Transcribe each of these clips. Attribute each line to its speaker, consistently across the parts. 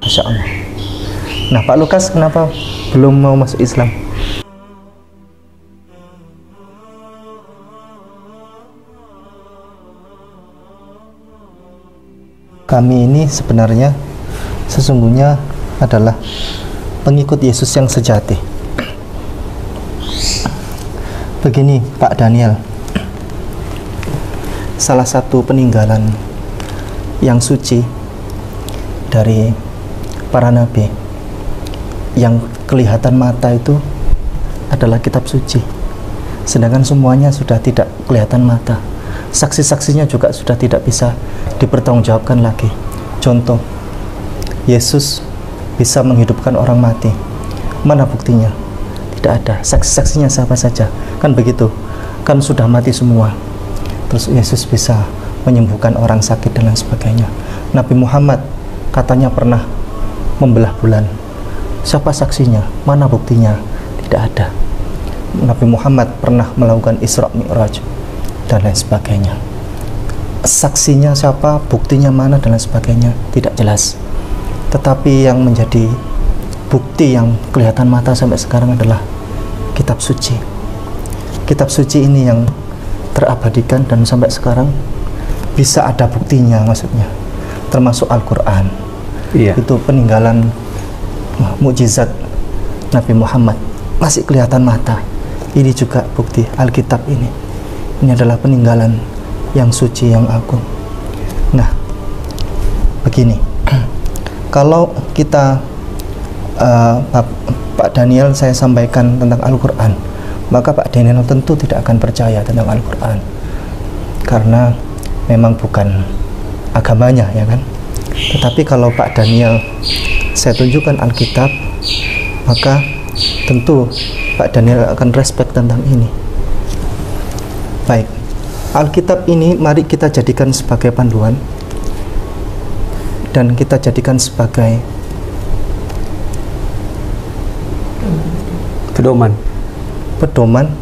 Speaker 1: Masya Allah. Nah, Pak Lukas kenapa belum mau masuk Islam? Kami ini sebenarnya sesungguhnya adalah pengikut Yesus yang sejati. Begini Pak Daniel, salah satu peninggalan yang suci dari para nabi yang kelihatan mata itu adalah kitab suci, sedangkan semuanya sudah tidak kelihatan mata. Saksi-saksinya juga sudah tidak bisa dipertanggungjawabkan lagi. Contoh, Yesus bisa menghidupkan orang mati, mana buktinya? Tidak ada. Saksi-saksinya siapa saja? Kan begitu, kan sudah mati semua. Terus Yesus bisa menyembuhkan orang sakit dan lain sebagainya. Nabi Muhammad katanya pernah membelah bulan. Siapa saksinya? Mana buktinya? Tidak ada. Nabi Muhammad pernah melakukan Isra Mi'raj dan lain sebagainya. Saksinya siapa? Buktinya mana? Dan lain sebagainya. Tidak jelas. Tetapi yang menjadi bukti yang kelihatan mata sampai sekarang adalah kitab suci. Kitab suci ini yang terabadikan dan sampai sekarang bisa ada buktinya, maksudnya termasuk Al-Quran. Iya. Itu peninggalan mukjizat Nabi Muhammad masih kelihatan mata. Ini juga bukti Alkitab ini. Ini adalah peninggalan yang suci, yang agung. Nah, begini, kalau kita Pak Daniel saya sampaikan tentang Al-Quran, maka Pak Daniel tentu tidak akan percaya tentang Al-Quran karena memang bukan agamanya, ya kan. Tetapi kalau Pak Daniel saya tunjukkan Alkitab, maka tentu Pak Daniel akan respect tentang ini. Baik, Alkitab ini mari kita jadikan sebagai panduan dan kita jadikan sebagai pedoman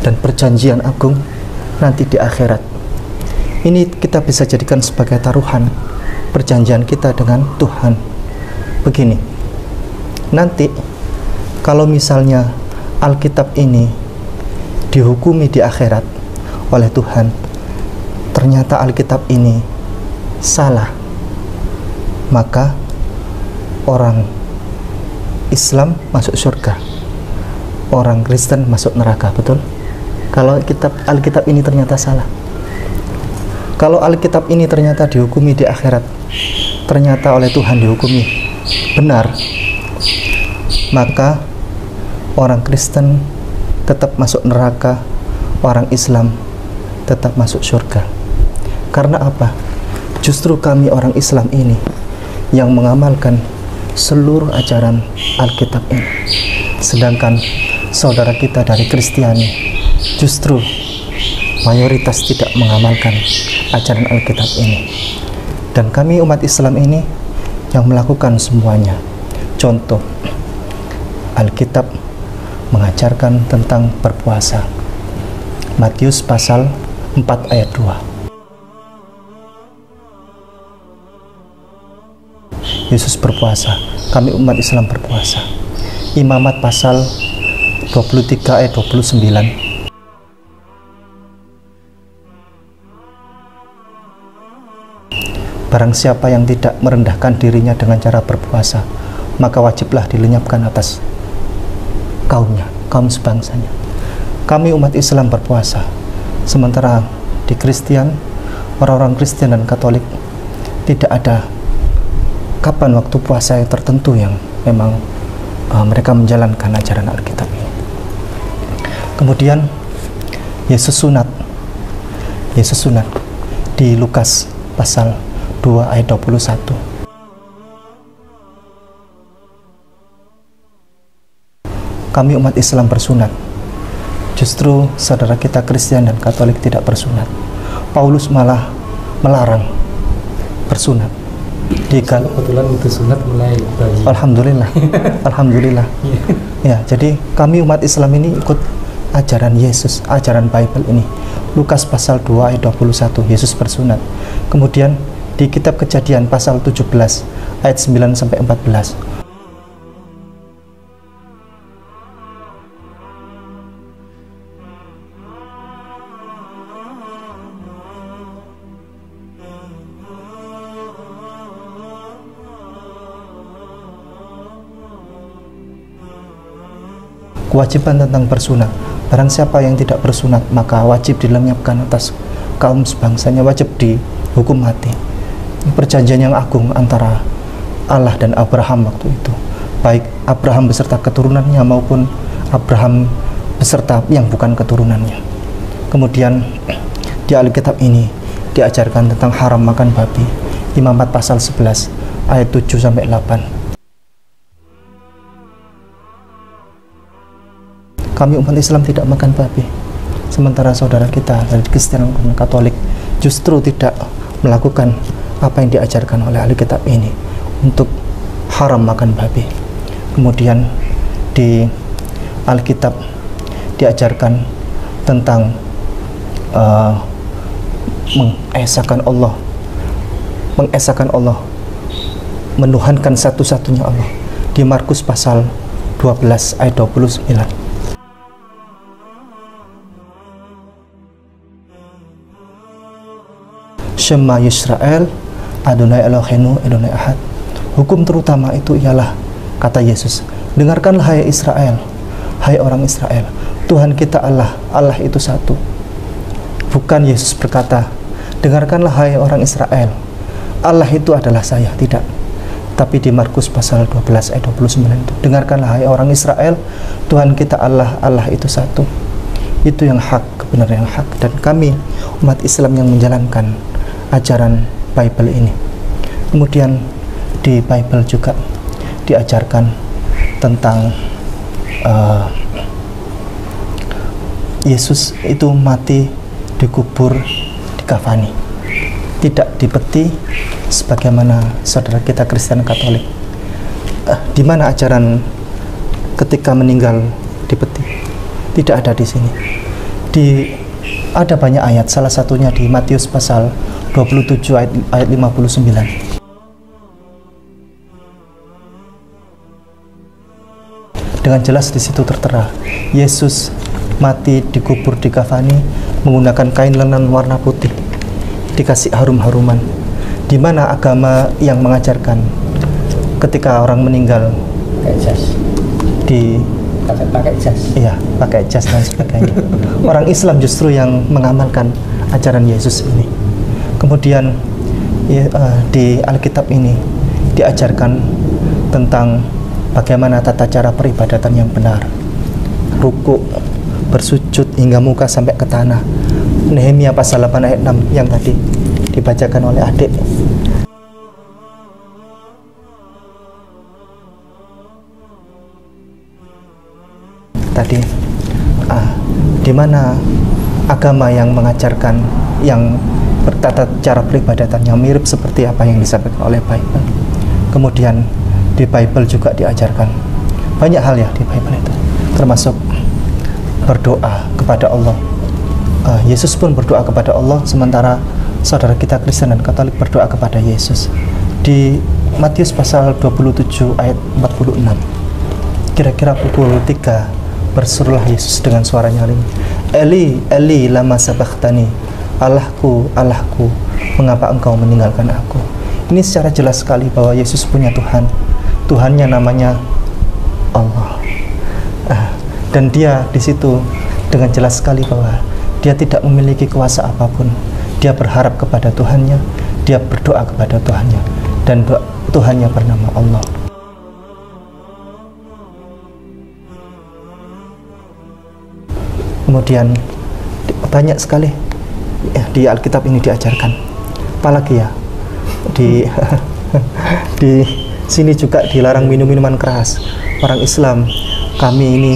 Speaker 1: dan perjanjian agung nanti di akhirat. Ini kita bisa jadikan sebagai taruhan perjanjian kita dengan Tuhan. Begini, nanti kalau misalnya Alkitab ini dihukumi di akhirat oleh Tuhan, ternyata Alkitab ini salah, maka orang Islam masuk surga, orang Kristen masuk neraka, betul? Kalau Alkitab ini ternyata salah. Kalau Alkitab ini ternyata dihukumi di akhirat, ternyata oleh Tuhan dihukumi benar, maka orang Kristen tetap masuk neraka, orang Islam tetap masuk surga. Karena apa? Justru kami orang Islam ini yang mengamalkan seluruh ajaran Alkitab ini, sedangkan saudara kita dari Kristiani justru mayoritas tidak mengamalkan ajaran Alkitab ini. Dan kami umat Islam ini yang melakukan semuanya. Contoh, Alkitab mengajarkan tentang berpuasa. Matius pasal 4 ayat 2. Yesus berpuasa, kami umat Islam berpuasa. Imamat pasal 23 ayat 29. Barang siapa yang tidak merendahkan dirinya dengan cara berpuasa, maka wajiblah dilenyapkan atas kaumnya, kaum sebangsanya. Kami umat Islam berpuasa, sementara di Kristen, orang-orang Kristen dan Katolik tidak ada kapan waktu puasa yang tertentu yang memang mereka menjalankan ajaran Alkitab ini. Kemudian Yesus sunat di Lukas pasal 2 ayat 21. Kami umat Islam bersunat, justru saudara kita Kristen dan Katolik tidak bersunat. Paulus malah melarang bersunat.
Speaker 2: Kebetulan itu sunat mulai bayi.
Speaker 1: Alhamdulillah. Alhamdulillah. Ya, jadi kami umat Islam ini ikut ajaran Yesus, ajaran Bible ini. Lukas pasal 2 ayat 21, Yesus bersunat. Kemudian di kitab Kejadian pasal 17 ayat 9 sampai 14. Kewajiban tentang bersunat. Barang siapa yang tidak bersunat, maka wajib dilenyapkan atas kaum sebangsanya, wajib dihukum mati. Perjanjian yang agung antara Allah dan Abraham waktu itu, baik Abraham beserta keturunannya maupun Abraham beserta yang bukan keturunannya. Kemudian di Alkitab ini diajarkan tentang haram makan babi. Imamat pasal 11 ayat 7 sampai 8. Kami umat Islam tidak makan babi, sementara saudara kita dari Kristen dan Katolik justru tidak melakukan apa yang diajarkan oleh Alkitab ini untuk haram makan babi. Kemudian di Alkitab diajarkan tentang mengesahkan Allah, menuhankan satu-satunya Allah di Markus pasal 12 ayat 29. Shema Yisrael, Adonai Eloheinu, Adonai Ahad. Hukum terutama itu ialah, kata Yesus, dengarkanlah hai Israel, hai orang Israel, Tuhan kita Allah, Allah itu satu. Bukan Yesus berkata, dengarkanlah hai orang Israel, Allah itu adalah saya, tidak. Tapi di Markus pasal 12 ayat 29 itu, dengarkanlah hai orang Israel, Tuhan kita Allah, Allah itu satu. Itu yang hak, kebenaran yang hak. Dan kami umat Islam yang menjalankan ajaran Bible ini. Kemudian di Bible juga diajarkan tentang Yesus itu mati, dikubur, dikafani, tidak dipeti sebagaimana saudara kita Kristen Katolik. Di mana ajaran ketika meninggal dipeti? Tidak ada di sini. Ada banyak ayat, salah satunya di Matius pasal 27 ayat 59. Dengan jelas di situ tertera, Yesus mati, dikubur, dikafani menggunakan kain lenan warna putih, dikasih harum-haruman. Di mana agama yang mengajarkan ketika orang meninggal
Speaker 2: pakai jas? Iya,
Speaker 1: pakai jas dan sebagainya. Orang Islam justru yang mengamalkan ajaran Yesus ini. Kemudian di Alkitab ini diajarkan tentang bagaimana tata cara peribadatan yang benar. Ruku, bersujud hingga muka sampai ke tanah. Nehemia pasal 8 ayat 6 yang tadi dibacakan oleh adik. Tadi di mana agama yang mengajarkan yang bertata cara peribadatan yang mirip seperti apa yang disampaikan oleh Bible. Kemudian di Bible juga diajarkan banyak hal ya di Bible itu, termasuk berdoa kepada Allah. Yesus pun berdoa kepada Allah, sementara saudara kita Kristen dan Katolik berdoa kepada Yesus. Di Matius pasal 27 ayat 46, kira-kira pukul 3, berserulah Yesus dengan suara nyaring, Eli, Eli, lama sabachthani, Allahku, Allahku, mengapa engkau meninggalkan aku? Ini secara jelas sekali bahwa Yesus punya Tuhan. Tuhannya namanya Allah. Dan dia di situ dengan jelas sekali bahwa dia tidak memiliki kuasa apapun. Dia berharap kepada Tuhannya, dia berdoa kepada Tuhannya. Dan Tuhannya bernama Allah. Kemudian banyak sekali di Alkitab ini diajarkan. Apalagi ya di di sini juga dilarang minum minuman keras. Orang Islam kami ini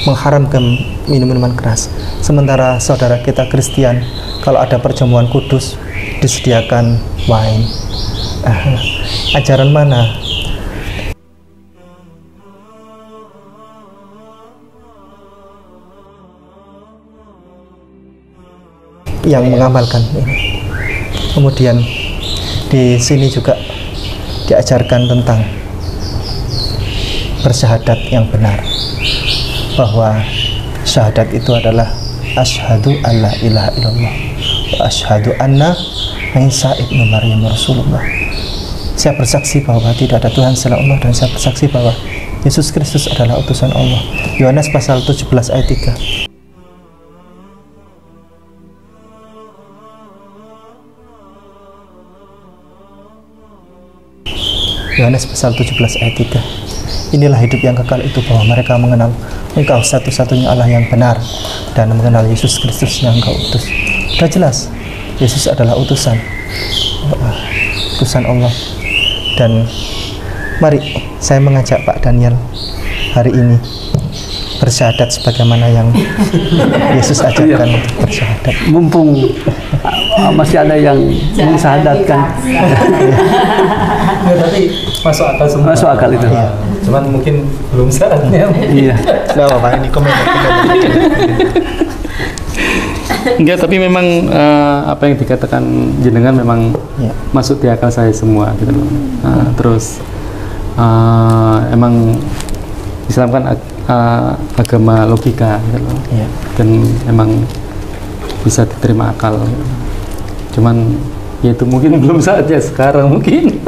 Speaker 1: mengharamkan minum minuman keras. Sementara saudara kita Kristen kalau ada perjamuan kudus disediakan wine. Ajaran mana? Yang mengamalkan ini. Kemudian di sini juga diajarkan tentang bersyahadat yang benar, bahwa syahadat itu adalah asyhadu alla ilaha illallah wa asyhadu anna Isa ibnu Maryam Rasulullah. Saya bersaksi bahwa tidak ada Tuhan selain Allah, dan saya bersaksi bahwa Yesus Kristus adalah utusan Allah. Yohanes pasal 17 ayat 3. Yohanes pasal 17 ayat 3. Inilah hidup yang kekal itu, bahwa mereka mengenal Engkau satu-satunya Allah yang benar, dan mengenal Yesus Kristus yang Engkau utus. Sudah jelas, Yesus adalah utusan Allah. Dan mari saya mengajak Pak Daniel hari ini bersyahadat sebagaimana yang Yesus ajarkan untuk bersyahadat.
Speaker 3: Mumpung masih ada yang mensyahadatkan.
Speaker 2: Tapi masuk akal semua.
Speaker 3: Masuk akal itu.
Speaker 2: Ya. Cuman mungkin belum saatnya.
Speaker 3: Iya.
Speaker 1: Tidak apa-apa, ini komentar.
Speaker 4: Enggak, tapi memang apa yang dikatakan jenengan memang masuk di akal saya semua gitu loh. Terus emang Islam kan agama logika gitu loh. Dan emang bisa diterima akal gitu. Cuman ya itu mungkin belum saatnya sekarang mungkin.